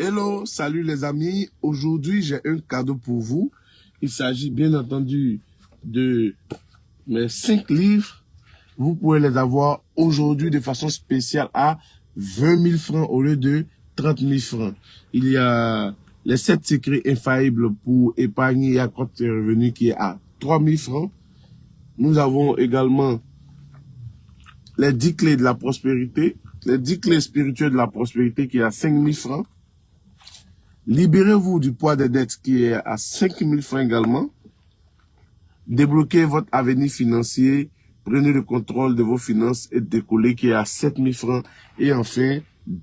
Hello, salut les amis. Aujourd'hui, j'ai un cadeau pour vous. Il s'agit bien entendu de mes 5 livres. Vous pouvez les avoir aujourd'hui de façon spéciale à 20 000 francs au lieu de 30 000 francs. Il y a les 7 secrets infaillibles pour épargner et accroître ses revenus qui est à 3 000 francs. Nous avons également les 10 clés de la prospérité, les 10 clés spirituelles de la prospérité qui est à 5 000 francs. Libérez-vous du poids des dettes qui est à 5 000 francs également. Débloquez votre avenir financier. Prenez le contrôle de vos finances et décollez qui est à 7 000 francs. Et enfin,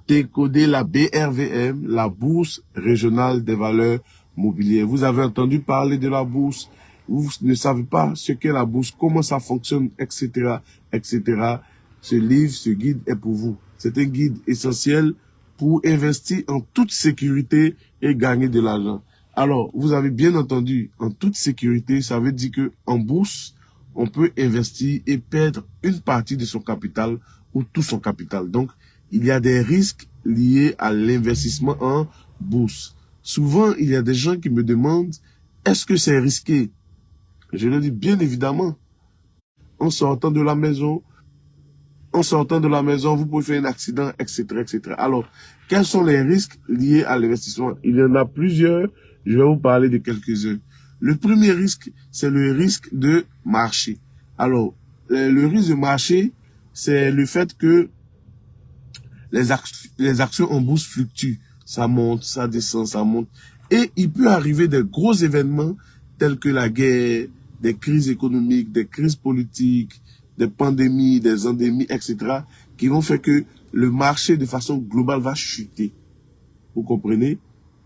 décodez la BRVM, la Bourse régionale des valeurs mobilières. Vous avez entendu parler de la bourse. Vous ne savez pas ce qu'est la bourse, comment ça fonctionne, etc., etc. Ce livre, ce guide est pour vous. C'est un guide essentiel pour investir en toute sécurité et gagner de l'argent. Alors, vous avez bien entendu, en toute sécurité, ça veut dire que en bourse, on peut investir et perdre une partie de son capital ou tout son capital. Donc, il y a des risques liés à l'investissement en bourse. Souvent, il y a des gens qui me demandent, est-ce que c'est risqué? Je leur dis, bien évidemment, en sortant de la maison, vous pouvez faire un accident, etc., etc. Alors, quels sont les risques liés à l'investissement? Il y en a plusieurs. Je vais vous parler de quelques-uns. Le premier risque, c'est le risque de marché. Alors, le risque de marché, c'est le fait que les actions en bourse fluctuent. Ça monte, ça descend, ça monte. Et il peut arriver des gros événements tels que la guerre, des crises économiques, des crises politiques, des pandémies, des endémies, etc., qui vont faire que le marché de façon globale va chuter. Vous comprenez?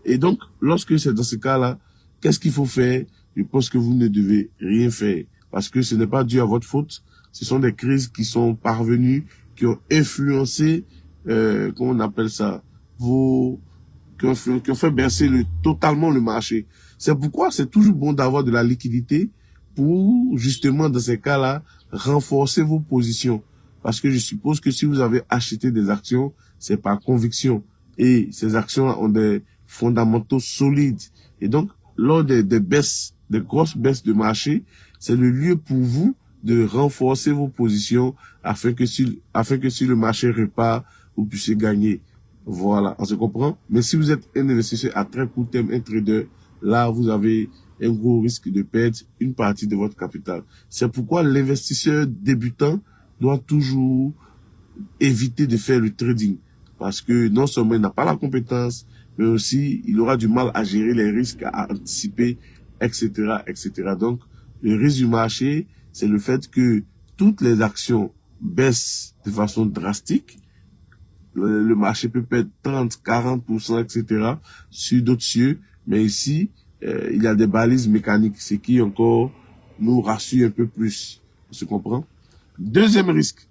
Et donc, lorsque c'est dans ce cas-là, qu'est-ce qu'il faut faire? Je pense que vous ne devez rien faire parce que ce n'est pas dû à votre faute. Ce sont des crises qui sont parvenues, qui ont influencé, comment on appelle ça, qui ont fait baisser totalement le marché. C'est pourquoi c'est toujours bon d'avoir de la liquidité pour, justement, dans ces cas-là, renforcer vos positions. Parce que je suppose que si vous avez acheté des actions, c'est par conviction. Et ces actions ont des fondamentaux solides. Et donc, lors des baisses, des grosses baisses de marché, c'est le lieu pour vous de renforcer vos positions afin que si le marché repart, vous puissiez gagner. Voilà, on se comprend. Mais si vous êtes un investisseur à très court terme, un trader, là, vous avez un gros risque de perdre une partie de votre capital. C'est pourquoi l'investisseur débutant doit toujours éviter de faire le trading. Parce que non seulement il n'a pas la compétence, mais aussi il aura du mal à gérer les risques, à anticiper, etc., etc. Donc, le risque du marché, c'est le fait que toutes les actions baissent de façon drastique. Le marché peut perdre 30, 40%, etc. sur d'autres cieux. Mais ici, il y a des balises mécaniques, ce qui encore nous rassure un peu plus. On se comprend? Deuxième risque.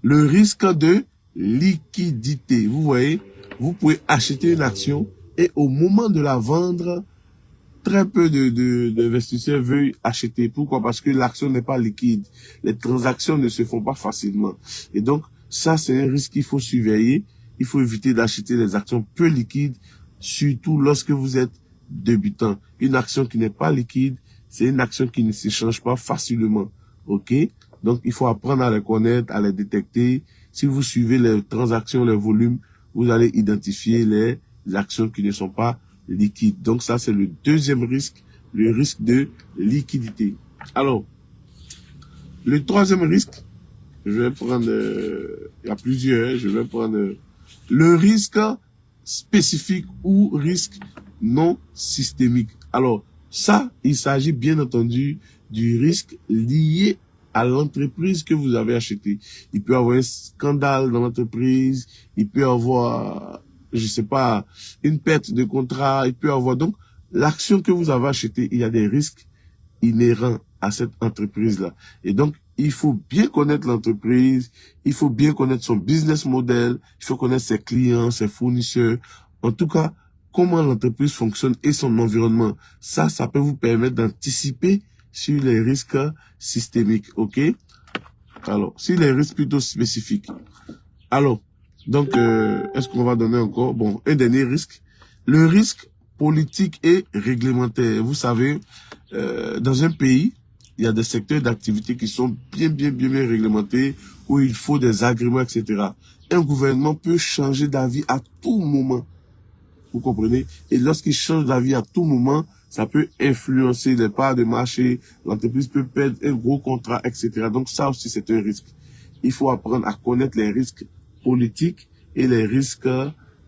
Le risque de liquidité. Vous voyez, vous pouvez acheter une action et au moment de la vendre, très peu d'investisseurs veulent acheter. Pourquoi? Parce que l'action n'est pas liquide. Les transactions ne se font pas facilement. Et donc, ça, c'est un risque qu'il faut surveiller. Il faut éviter d'acheter les actions peu liquides, surtout lorsque vous êtes débutant. Une action qui n'est pas liquide, c'est une action qui ne s'échange pas facilement. OK? Donc, il faut apprendre à les connaître, à les détecter. Si vous suivez les transactions, les volumes, vous allez identifier les actions qui ne sont pas liquides. Donc, ça, c'est le deuxième risque, le risque de liquidité. Alors, le troisième risque, je vais prendre, il y a plusieurs, je vais prendre le risque spécifique ou risque non systémique. Alors, ça, il s'agit bien entendu du risque lié à l'entreprise que vous avez achetée. Il peut y avoir un scandale dans l'entreprise, il peut y avoir, je sais pas, une perte de contrat, il peut y avoir donc l'action que vous avez achetée, il y a des risques inhérents à cette entreprise-là. Et donc, il faut bien connaître l'entreprise, il faut bien connaître son business model, il faut connaître ses clients, ses fournisseurs, en tout cas, comment l'entreprise fonctionne et son environnement. Ça peut vous permettre d'anticiper sur les risques systémiques, ok? Alors, sur les risques plutôt spécifiques. Alors, Donc, est-ce qu'on va donner encore? Bon, un dernier risque. Le risque politique et réglementaire. Vous savez, dans un pays, il y a des secteurs d'activité qui sont bien réglementés, où il faut des agréments, etc. Un gouvernement peut changer d'avis à tout moment. Vous comprenez? Et lorsqu'il change d'avis à tout moment, ça peut influencer les parts de marché, l'entreprise peut perdre un gros contrat, etc. Donc ça aussi, c'est un risque. Il faut apprendre à connaître les risques politiques et les risques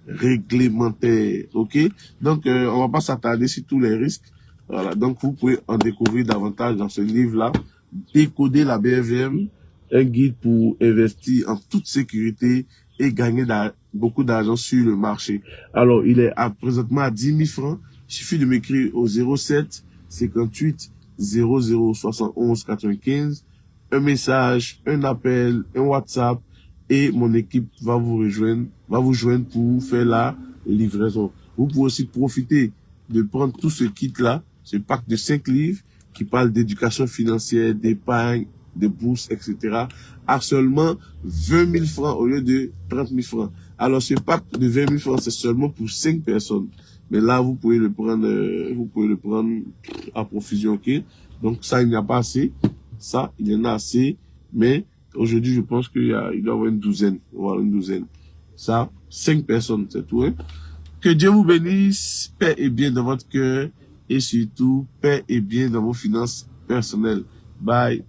réglementaires. OK? Donc, on va pas s'attarder sur tous les risques. Voilà. Donc, vous pouvez en découvrir davantage dans ce livre-là. Décoder la BFM, un guide pour investir en toute sécurité et gagner beaucoup d'argent sur le marché. Alors, il est présentement à 10 000 francs. Il suffit de m'écrire au 07 58 00 71 95, un message, un appel, un WhatsApp, et mon équipe va vous joindre pour faire la livraison. Vous pouvez aussi profiter de prendre tout ce kit-là, ce pack de 5 livres qui parle d'éducation financière, d'épargne, de bourse, etc. à seulement 20 000 francs au lieu de 30 000 francs. Alors, ce pack de 20 000 francs, c'est seulement pour 5 personnes. Mais là, vous pouvez le prendre à profusion, ok? Donc, ça, il n'y a pas assez. Ça, il y en a assez. Mais, aujourd'hui, je pense qu'il doit y avoir une douzaine. Voilà, une douzaine. Ça, 5 personnes, c'est tout, hein? Que Dieu vous bénisse, paix et bien dans votre cœur, et surtout, paix et bien dans vos finances personnelles. Bye.